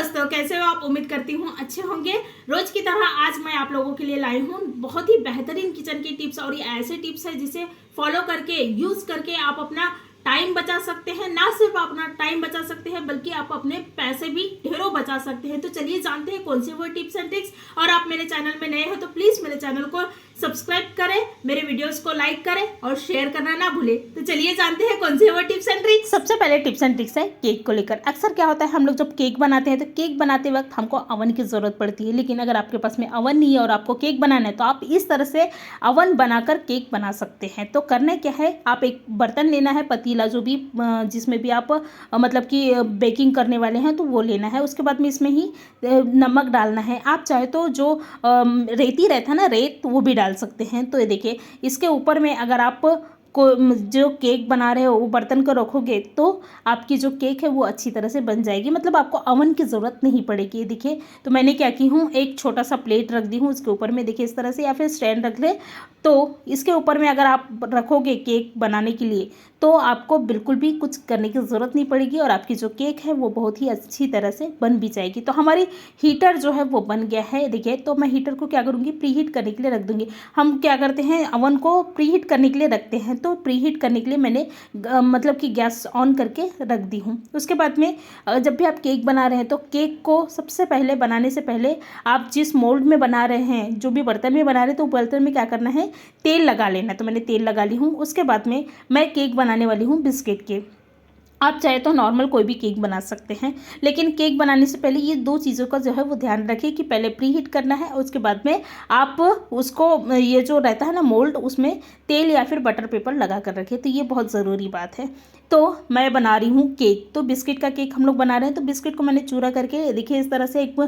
दोस्तों, कैसे हो आप? उम्मीद करती हूँ अच्छे होंगे। रोज की तरह आज मैं आप लोगों के लिए लाई हूँ बहुत ही बेहतरीन किचन की टिप्स। और ये ऐसे टिप्स है जिसे फॉलो करके यूज करके आप अपना टाइम बचा सकते हैं। ना सिर्फ अपना टाइम बचा सकते हैं बल्कि आप अपने पैसे भी ढेरों बचा सकते हैं। तो चलिए जानते हैं कौन सी वो टिप्स एंड ट्रिक्स। और आप मेरे चैनल में नए हो तो प्लीज मेरे चैनल को सब्सक्राइब करें, मेरे वीडियोस को लाइक करें और शेयर करना ना भूलें। तो चलिए जानते हैं कौन सी वो टिप्स एंड ट्रिक्स। सबसे पहले टिप्स एंड ट्रिक्स है केक को लेकर। अक्सर क्या होता है, हम लोग जब केक बनाते हैं तो केक बनाते वक्त हमको अवन की ज़रूरत पड़ती है। लेकिन अगर आपके पास में अवन नहीं है और आपको केक बनाना है तो आप इस तरह से अवन बनाकर केक बना सकते हैं। तो करना क्या है, आप एक बर्तन लेना है, पतीला जो भी जिसमें भी आप मतलब कि बेकिंग करने वाले हैं तो वो लेना है। उसके बाद में इसमें ही नमक डालना है। आप चाहे तो जो रेती रहता है ना, रेत, वो भी डाल सकते हैं। तो ये देखिए, इसके ऊपर में अगर आप को जो केक बना रहे हो वो बर्तन को रखोगे तो आपकी जो केक है वो अच्छी तरह से बन जाएगी। मतलब आपको अवन की ज़रूरत नहीं पड़ेगी। ये देखिए, तो मैंने क्या की हूँ, एक छोटा सा प्लेट रख दी हूँ, उसके ऊपर में देखिए इस तरह से, या फिर स्टैंड रख ले। तो इसके ऊपर में अगर आप रखोगे केक बनाने के लिए तो आपको बिल्कुल भी कुछ करने की ज़रूरत नहीं पड़ेगी और आपकी जो केक है वो बहुत ही अच्छी तरह से बन भी जाएगी। तो हमारी हीटर जो है वो बन गया है। देखिए, तो मैं हीटर को क्या करूँगी, प्री हीट करने के लिए रख दूँगी। हम क्या करते हैं, अवन को प्री हीट करने के लिए रखते हैं। तो प्री हीट करने के लिए मैंने मतलब कि गैस ऑन करके रख दी हूँ। उसके बाद में जब भी आप केक बना रहे हैं तो केक को सबसे पहले बनाने से पहले आप जिस मोल्ड में बना रहे हैं, जो भी बर्तन में बना रहे हैं, तो बर्तन में क्या करना है, तेल लगा लेना। तो मैंने तेल लगा ली हूँ। उसके बाद में मैं केक बनाने वाली हूँ बिस्किट के। आप चाहे तो नॉर्मल कोई भी केक बना सकते हैं, लेकिन केक बनाने से पहले ये दो चीज़ों का जो है वो ध्यान रखिए कि पहले प्री हीट करना है, उसके बाद में आप उसको, ये जो रहता है ना मोल्ड, उसमें तेल या फिर बटर पेपर लगा कर रखें। तो ये बहुत ज़रूरी बात है। तो मैं बना रही हूँ केक, तो बिस्किट का केक हम लोग बना रहे हैं। तो बिस्किट को मैंने चूरा करके देखिए इस तरह से एक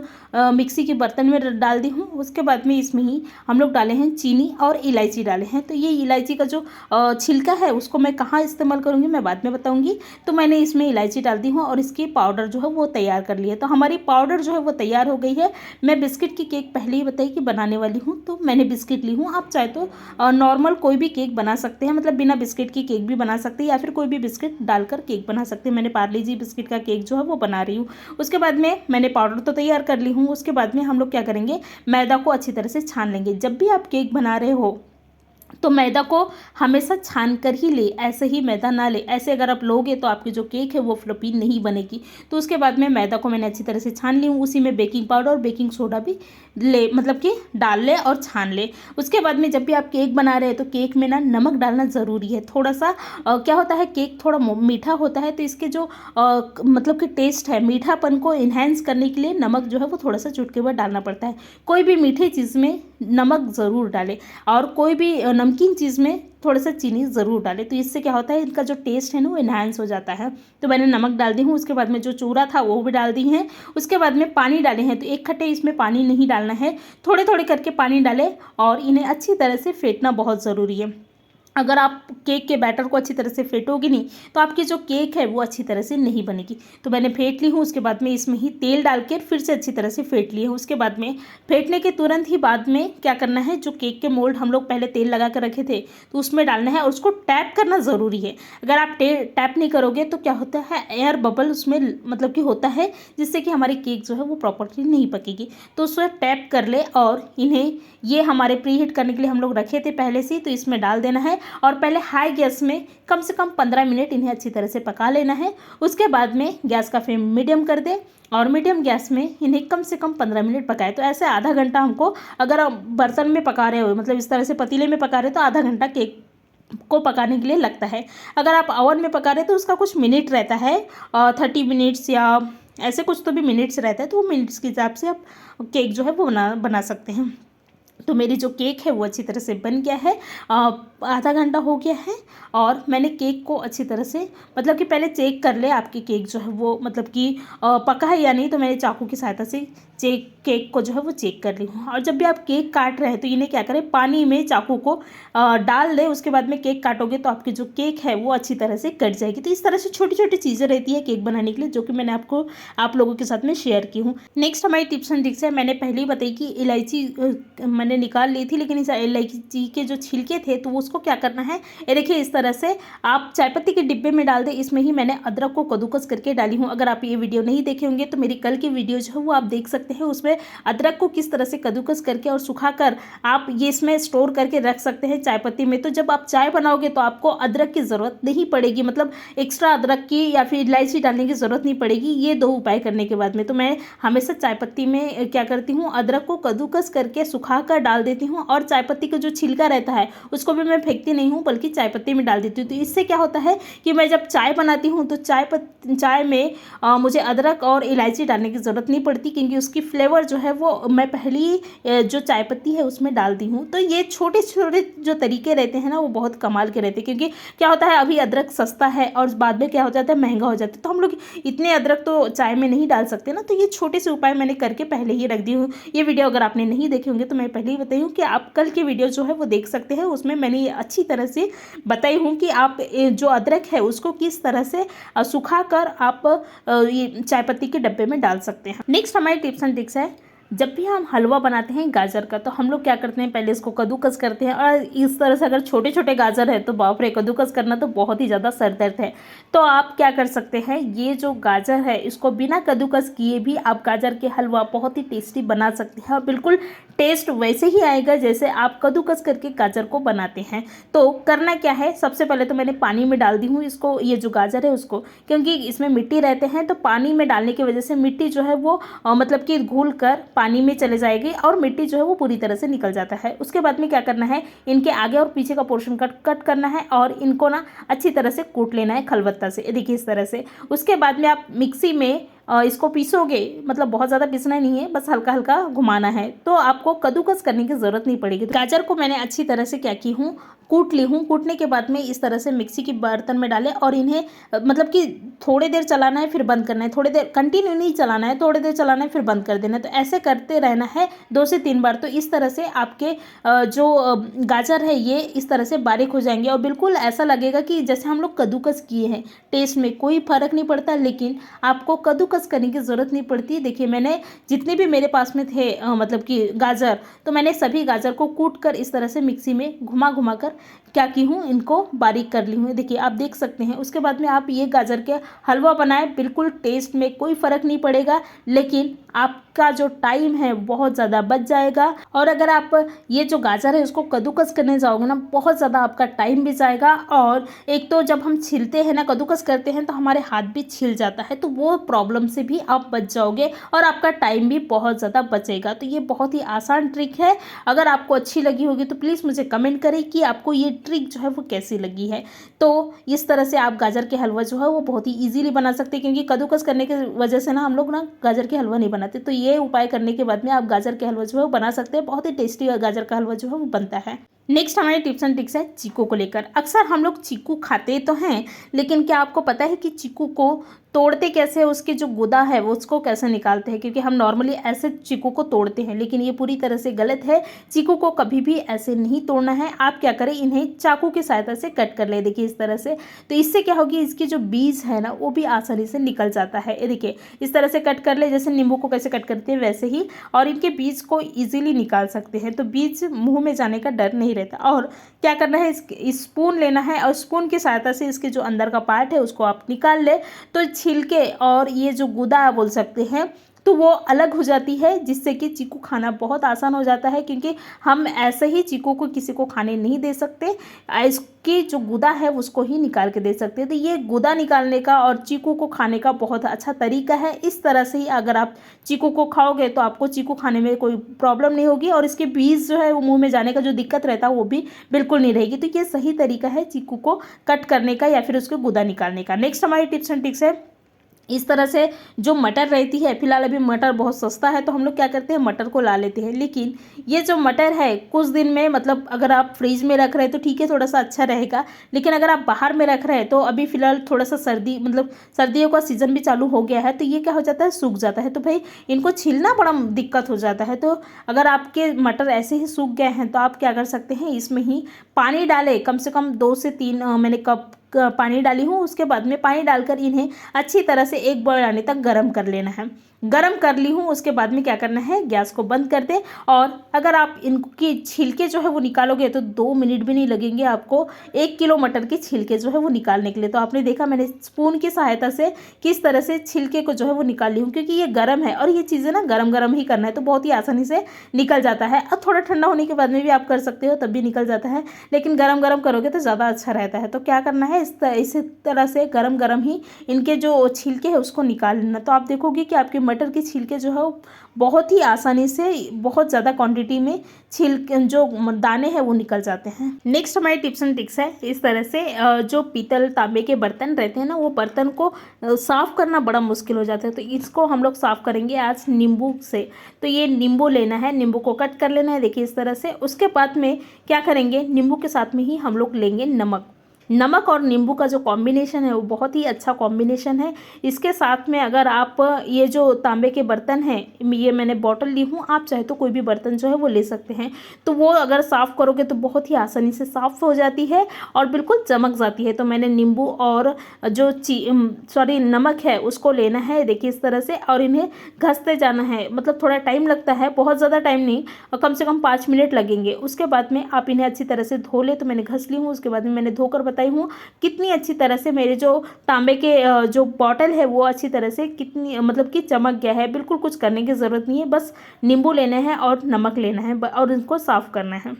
मिक्सी के बर्तन में डाल दी हूँ। उसके बाद में इसमें ही हम लोग डाले हैं चीनी और इलायची डाले हैं। तो ये इलायची का जो छिलका है उसको मैं कहाँ इस्तेमाल करूँगी मैं बाद में बताऊँगी। तो मैंने इसमें इलायची डाल दी हूँ और इसकी पाउडर जो है वो तैयार कर लिया। तो हमारी पाउडर जो है वो तैयार हो गई है। मैं बिस्किट की केक पहले ही बताई कि बनाने वाली हूँ, तो मैंने बिस्किट ली हूँ। आप चाहे तो नॉर्मल कोई भी केक बना सकते हैं, मतलब बिना बिस्किट की केक भी बना सकते हैं, या फिर कोई भी बिस्किट डालकर केक बना सकते हैं। मैंने पार्ले जी बिस्किट का केक जो है वो बना रही हूँ। उसके बाद में मैंने पाउडर तो तैयार कर ली हूँ। उसके बाद में हम लोग क्या करेंगे, मैदा को अच्छी तरह से छान लेंगे। जब भी आप केक बना रहे हो तो मैदा को हमेशा छान कर ही ले, ऐसे ही मैदा ना ले। ऐसे अगर आप लोगे तो आपकी जो केक है वो फ्लफी नहीं बनेगी। तो उसके बाद में मैदा को मैंने अच्छी तरह से छान ली हूँ। उसी में बेकिंग पाउडर और बेकिंग सोडा भी ले, मतलब कि डाल ले और छान ले। उसके बाद में जब भी आप केक बना रहे हैं तो केक में ना नमक डालना ज़रूरी है। थोड़ा सा क्या होता है, केक थोड़ा मीठा होता है, तो इसके जो मतलब कि टेस्ट है, मीठापन को इन्हेंस करने के लिए नमक जो है वो थोड़ा सा चुटकी भर डालना पड़ता है। कोई भी मीठी चीज़ में नमक ज़रूर डालें और कोई भी नमकीन चीज़ में थोड़ा सा चीनी ज़रूर डालें। तो इससे क्या होता है, इनका जो टेस्ट है ना वो इन्हांस हो जाता है। तो मैंने नमक डाल दी हूँ। उसके बाद में जो चूरा था वो भी डाल दी है। उसके बाद में पानी डाले हैं, तो एक खट्टे इसमें पानी नहीं डालना है, थोड़े थोड़े करके पानी डालें और इन्हें अच्छी तरह से फेंटना बहुत ज़रूरी है। अगर आप केक के बैटर को अच्छी तरह से फेंटोगे नहीं तो आपकी जो केक है वो अच्छी तरह से नहीं बनेगी। तो मैंने फेंट ली हूँ। उसके बाद में इसमें ही तेल डाल कर फिर से अच्छी तरह से फेंट ली हूँ। उसके बाद में फेंटने के तुरंत ही बाद में क्या करना है, जो केक के मोल्ड हम लोग पहले तेल लगा कर रखे थे तो उसमें डालना है और उसको टैप करना ज़रूरी है। अगर आप टैप नहीं करोगे तो क्या होता है, एयर बबल उसमें मतलब कि होता है, जिससे कि हमारी केक जो है वो प्रॉपरली नहीं पकेगी। तो उसमें टैप कर ले और इन्हें, ये हमारे प्री हीट करने के लिए हम लोग रखे थे पहले से, तो इसमें डाल देना है और पहले हाई गैस में कम से कम 15 मिनट इन्हें अच्छी तरह से पका लेना है। उसके बाद में गैस का फ्लेम मीडियम कर दे और मीडियम गैस में इन्हें कम से कम 15 मिनट पकाए। तो ऐसे आधा घंटा हमको, अगर आप बर्तन में पका रहे हो, मतलब इस तरह से पतीले में पका रहे हो, तो आधा घंटा केक को पकाने के लिए लगता है। अगर आप ओवन में पका रहे हो तो उसका कुछ मिनट रहता है, 30 मिनट्स या ऐसे कुछ तो भी मिनट्स रहता है। तो वो मिनट्स के हिसाब से आप केक जो है वो बना सकते हैं। तो मेरी जो केक है वो अच्छी तरह से बन गया है, आधा घंटा हो गया है। और मैंने केक को अच्छी तरह से, मतलब कि पहले चेक कर ले आपकी केक जो है वो मतलब कि पका है या नहीं। तो मैंने चाकू की सहायता से केक को जो है वो चेक कर ली हूँ। और जब भी आप केक काट रहे हैं तो इन्हें क्या करें, पानी में चाकू को डाल दें। उसके बाद में केक काटोगे तो आपकी जो केक है वो अच्छी तरह से कट जाएगी। तो इस तरह से छोटी छोटी चीज़ें रहती है केक बनाने के लिए, जो कि मैंने आप लोगों के साथ में शेयर की हूँ। नेक्स्ट हमारी टिप्स एंड ट्रिक्स है, मैंने पहले ही बताई कि इलायची मैंने मैंने निकाल ली थी, लेकिन इस इलायची के जो छिलके थे तो उसको क्या करना है, ये देखिए इस तरह से आप चाय पत्ती के डिब्बे में डाल दें। इसमें ही मैंने अदरक को कद्दूकस करके डाली हूँ। अगर आप ये वीडियो नहीं देखे होंगे तो मेरी कल की वीडियो जो है वो आप देख सकते हैं। उसमें अदरक को किस तरह से कद्दूकस करके और सुखाकर आप ये इसमें स्टोर करके रख सकते हैं चाय पत्ती में। तो जब आप चाय बनाओगे तो आपको अदरक की ज़रूरत नहीं पड़ेगी, मतलब एक्स्ट्रा अदरक की या फिर इलायची डालने की ज़रूरत नहीं पड़ेगी ये 2 उपाय करने के बाद में। तो मैं हमेशा चाय पत्ती में क्या करती हूँ, अदरक को कद्दूकस करके सुखा कर डाल देती हूँ, और चाय पत्ती का जो छिलका रहता है उसको भी मैं फेंकती नहीं हूँ बल्कि चाय पत्ती में डाल देती हूँ। तो इससे क्या होता है कि मैं जब चाय बनाती हूँ तो चाय में मुझे अदरक और इलायची डालने की ज़रूरत नहीं पड़ती, क्योंकि उसकी फ्लेवर जो है वो मैं पहली जो चाय पत्ती है उसमें डालती हूँ। तो ये छोटे छोटे जो तरीके रहते हैं ना वो बहुत कमाल के रहते हैं, क्योंकि क्या होता है अभी अदरक सस्ता है और बाद में क्या हो जाता है महंगा हो जाता है, तो हम लोग इतने अदरक तो चाय में नहीं डाल सकते ना। तो ये छोटे से उपाय मैंने करके पहले ही रख दी हूँ। ये वीडियो अगर आपने नहीं देखे होंगे तो मैं पहले ही बताई हूँ कि आप कल के वीडियो जो है वो देख सकते हैं। उसमें मैंने ये अच्छी तरह से बताई हूँ कि आप जो अदरक है उसको किस तरह से सुखा कर आप ये चाय पत्ती के डब्बे में डाल सकते हैं। नेक्स्ट हमारे टिप्स एंड ट्रिक्स है, जब भी हम हलवा बनाते हैं गाजर का तो हम लोग क्या करते हैं, पहले इसको कद्दूकस करते हैं। और इस तरह से अगर छोटे छोटे गाजर है तो बाप रे, कद्दूकस करना तो बहुत ही ज़्यादा सर दर्द है। तो आप क्या कर सकते हैं, ये जो गाजर है इसको बिना कद्दूकस किए भी आप गाजर के हलवा बहुत ही टेस्टी बना सकते हैं, और बिल्कुल टेस्ट वैसे ही आएगा जैसे आप कद्दूकस करके गाजर को बनाते हैं। तो करना क्या है, सबसे पहले तो मैंने पानी में डाल दी हूँ इसको, ये जो गाजर है उसको, क्योंकि इसमें मिट्टी रहते हैं तो पानी में डालने की वजह से मिट्टी जो है वो मतलब कि घुल कर पानी में चले जाएगी और मिट्टी जो है वो पूरी तरह से निकल जाता है। उसके बाद में क्या करना है, इनके आगे और पीछे का पोर्शन कट करना है और इनको ना अच्छी तरह से कूट लेना है खलबत्ता से, देखिए इस तरह से। उसके बाद में आप मिक्सी में इसको पीसोगे, मतलब बहुत ज़्यादा पीसना नहीं है, बस हल्का हल्का घुमाना है, तो आपको कद्दूकस करने की ज़रूरत नहीं पड़ेगी। गाजर को मैंने अच्छी तरह से क्या की हूँ, कूट ली हूँ। कूटने के बाद में इस तरह से मिक्सी के बर्तन में डालें और इन्हें मतलब कि थोड़ी देर चलाना है फिर बंद करना है, थोड़ी देर कंटिन्यू नहीं चलाना है, थोड़ी देर चलाना है फिर बंद कर देना है। तो ऐसे करते रहना है 2 से 3 बार। तो इस तरह से आपके जो गाजर है ये इस तरह से बारीक हो जाएंगे और बिल्कुल ऐसा लगेगा कि जैसे हम लोग कद्दूकस किए हैं। टेस्ट में कोई फ़र्क नहीं पड़ता, लेकिन आपको कद्दूकस करने की ज़रूरत नहीं पड़ती। देखिए मैंने जितने भी मेरे पास में थे मतलब कि गाजर, तो मैंने सभी गाजर को कूट कर इस तरह से मिक्सी में घुमा कर क्या की हूँ, इनको बारीक कर ली हूँ, देखिए आप देख सकते हैं। उसके बाद में आप ये गाजर के हलवा बनाएं, बिल्कुल टेस्ट में कोई फ़र्क नहीं पड़ेगा, लेकिन आपका जो टाइम है बहुत ज़्यादा बच जाएगा। और अगर आप ये जो गाजर है उसको कद्दूकस करने जाओगे ना, बहुत ज़्यादा आपका टाइम भी जाएगा। और एक तो जब हम छीलते हैं ना, कद्दूकस करते हैं तो हमारे हाथ भी छिल जाता है, तो वो प्रॉब्लम से भी आप बच जाओगे और आपका टाइम भी बहुत ज़्यादा बचेगा। तो ये बहुत ही आसान ट्रिक है। अगर आपको अच्छी लगी होगी तो प्लीज़ मुझे कमेंट करें कि आपको ये ट्रिक जो है वो कैसी लगी है। तो इस तरह से आप गाजर के हलवा जो है वो बहुत ही ईजिली बना सकते हैं, क्योंकि कद्दूकस करने की वजह से ना हम लोग ना गाजर के हलवा नहीं बनाते। तो ये उपाय करने के बाद में आप गाजर के हलवा जो है वो बना सकते हैं, बहुत ही टेस्टी गाजर का हलवा जो है वो बनता है। नेक्स्ट हमारे टिप्स एंड ट्रिक्स है चीकू को लेकर। अक्सर हम लोग चीकू खाते तो हैं, लेकिन क्या आपको पता है कि चीकू को तोड़ते कैसे, उसके जो गुदा है वो उसको कैसे निकालते हैं? क्योंकि हम नॉर्मली ऐसे चीकू को तोड़ते हैं, लेकिन ये पूरी तरह से गलत है। चीकू को कभी भी ऐसे नहीं तोड़ना है। आप क्या करें, इन्हें चाकू की सहायता से कट कर ले, देखिए इस तरह से। तो इससे क्या होगी, इसकी जो बीज है ना वो भी आसानी से निकल जाता है। ये देखिए इस तरह से कट कर ले, जैसे नींबू को कैसे कट करते हैं वैसे ही, और इनके बीज को ईजिली निकाल सकते हैं। तो बीज मुँह में जाने का डर नहीं रहता। और क्या करना है, स्पून लेना है और स्पून की सहायता से इसके जो अंदर का पार्ट है उसको आप निकाल ले, तो छिलके और ये जो गुदा बोल सकते हैं तो वो अलग हो जाती है, जिससे कि चीकू खाना बहुत आसान हो जाता है। क्योंकि हम ऐसे ही चीकू को किसी को खाने नहीं दे सकते, इसकी जो गुदा है उसको ही निकाल के दे सकते हैं। तो ये गुदा निकालने का और चीकू को खाने का बहुत अच्छा तरीका है। इस तरह से ही अगर आप चीकू को खाओगे तो आपको चीकू खाने में कोई प्रॉब्लम नहीं होगी, और इसके बीज जो है वो मुँह में जाने का जो दिक्कत रहता है वो भी बिल्कुल नहीं रहेगी। तो ये सही तरीका है चीकू को कट करने का या फिर उसके गुदा निकालने का। नेक्स्ट हमारी टिप्स एंड ट्रिक्स है, इस तरह से जो मटर रहती है, फिलहाल अभी मटर बहुत सस्ता है तो हम लोग क्या करते हैं, मटर को ला लेते हैं। लेकिन ये जो मटर है कुछ दिन में, मतलब अगर आप फ्रीज में रख रहे हैं तो ठीक है, थोड़ा सा अच्छा रहेगा। लेकिन अगर आप बाहर में रख रहे हैं तो अभी फ़िलहाल थोड़ा सा सर्दियों का सीज़न भी चालू हो गया है, तो ये क्या हो जाता है, सूख जाता है। तो भाई इनको छीलना बड़ा दिक्कत हो जाता है। तो अगर आपके मटर ऐसे ही सूख गए हैं तो आप क्या कर सकते हैं, इसमें ही पानी डालें, कम से कम 2 से 3 मैंने कप पानी डाली हूँ। उसके बाद में पानी डालकर इन्हें अच्छी तरह से एक बॉयल आने तक गर्म कर लेना है। गरम कर ली हूँ। उसके बाद में क्या करना है, गैस को बंद कर दें। और अगर आप इनकी छिलके जो है वो निकालोगे तो 2 मिनट भी नहीं लगेंगे आपको 1 किलो मटर के छिलके जो है वो निकालने के लिए। तो आपने देखा मैंने स्पून की सहायता से किस तरह से छिलके को जो है वो निकाल ली हूँ, क्योंकि ये गर्म है और ये चीज़ें ना गरम गरम ही करना है, तो बहुत ही आसानी से निकल जाता है। अब थोड़ा ठंडा होने के बाद में भी आप कर सकते हो, तब भी निकल जाता है, लेकिन गरम गरम करोगे तो ज़्यादा अच्छा रहता है। तो क्या करना है, इसी तरह से गरम गरम ही इनके जो छिलके हैं उसको निकाल लेना। तो आप देखोगे कि आपके मटर के छिलके जो है वो बहुत ही आसानी से, बहुत ज़्यादा क्वांटिटी में छिलके जो दाने हैं वो निकल जाते हैं। नेक्स्ट हमारी टिप्स एंड ट्रिक्स है, इस तरह से जो पीतल तांबे के बर्तन रहते हैं ना, वो बर्तन को साफ़ करना बड़ा मुश्किल हो जाता है। तो इसको हम लोग साफ़ करेंगे आज नींबू से। तो ये नींबू लेना है, नींबू को कट कर लेना है, देखिए इस तरह से। उसके बाद में क्या करेंगे, नींबू के साथ में ही हम लोग लेंगे नमक। नमक और नींबू का जो कॉम्बिनेशन है वो बहुत ही अच्छा कॉम्बिनेशन है। इसके साथ में अगर आप ये जो तांबे के बर्तन हैं, ये मैंने बॉटल ली हूँ, आप चाहे तो कोई भी बर्तन जो है वो ले सकते हैं। तो वो अगर साफ़ करोगे तो बहुत ही आसानी से साफ़ हो जाती है और बिल्कुल चमक जाती है। तो मैंने नींबू और जो नमक है उसको लेना है, देखिए इस तरह से, और इन्हें घसते जाना है। मतलब थोड़ा टाइम लगता है, बहुत ज़्यादा टाइम नहीं, कम से कम 5 मिनट लगेंगे। उसके बाद में आप इन्हें अच्छी तरह से धो ले। तो मैंने घस ली हूँ, उसके बाद में मैंने धोकर बताई हूँ कितनी अच्छी तरह से मेरे जो तांबे के जो बॉटल है वो अच्छी तरह से कितनी मतलब कि चमक गया है। बिल्कुल कुछ करने की ज़रूरत नहीं है, बस नींबू लेना है और नमक लेना है और इनको साफ़ करना है।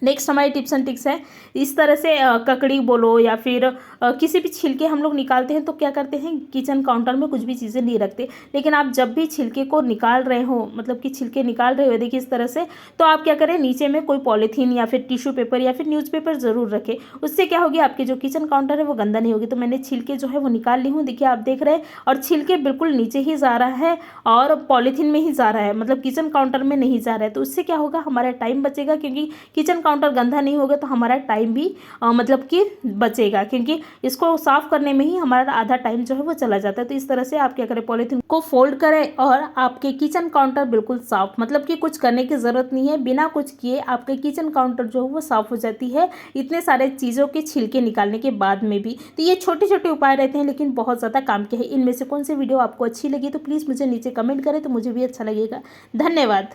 नेक्स्ट हमारी टिप्स एंड ट्रिक्स है, इस तरह से ककड़ी बोलो या फिर किसी भी छिलके हम लोग निकालते हैं तो क्या करते हैं, किचन काउंटर में कुछ भी चीज़ें नहीं रखते। लेकिन आप जब भी छिलके को निकाल रहे हो, मतलब कि छिलके निकाल रहे हो, देखिए इस तरह से, तो आप क्या करें, नीचे में कोई पॉलीथीन या फिर टिश्यू पेपर या फिर न्यूज़पेपर ज़रूर रखें। उससे क्या होगी, आपके जो किचन काउंटर है वो गंदा नहीं होगी। तो मैंने छिलके जो है वो निकाल ली हूँ, देखिए आप देख रहे हैं, और छिलके बिल्कुल नीचे ही जा रहा है और पॉलीथीन में ही जा रहा है, मतलब किचन काउंटर में नहीं जा रहा है। तो उससे क्या होगा, हमारा टाइम बचेगा, क्योंकि किचन काउंटर गंदा नहीं होगा तो हमारा टाइम भी मतलब कि बचेगा, क्योंकि इसको साफ करने में ही हमारा आधा टाइम जो है वो चला जाता है। तो इस तरह से आप क्या करें, पॉलीथीन को फोल्ड करें और आपके किचन काउंटर बिल्कुल साफ, मतलब कि कुछ करने की ज़रूरत नहीं है, बिना कुछ किए आपके किचन काउंटर जो है वो साफ़ हो जाती है, इतने सारे चीज़ों के छिलके निकालने के बाद में भी। तो ये छोटे छोटे उपाय रहते हैं लेकिन बहुत ज़्यादा काम के हैं। इनमें से कौन सी वीडियो आपको अच्छी लगी तो प्लीज़ मुझे नीचे कमेंट करें, तो मुझे भी अच्छा लगेगा। धन्यवाद।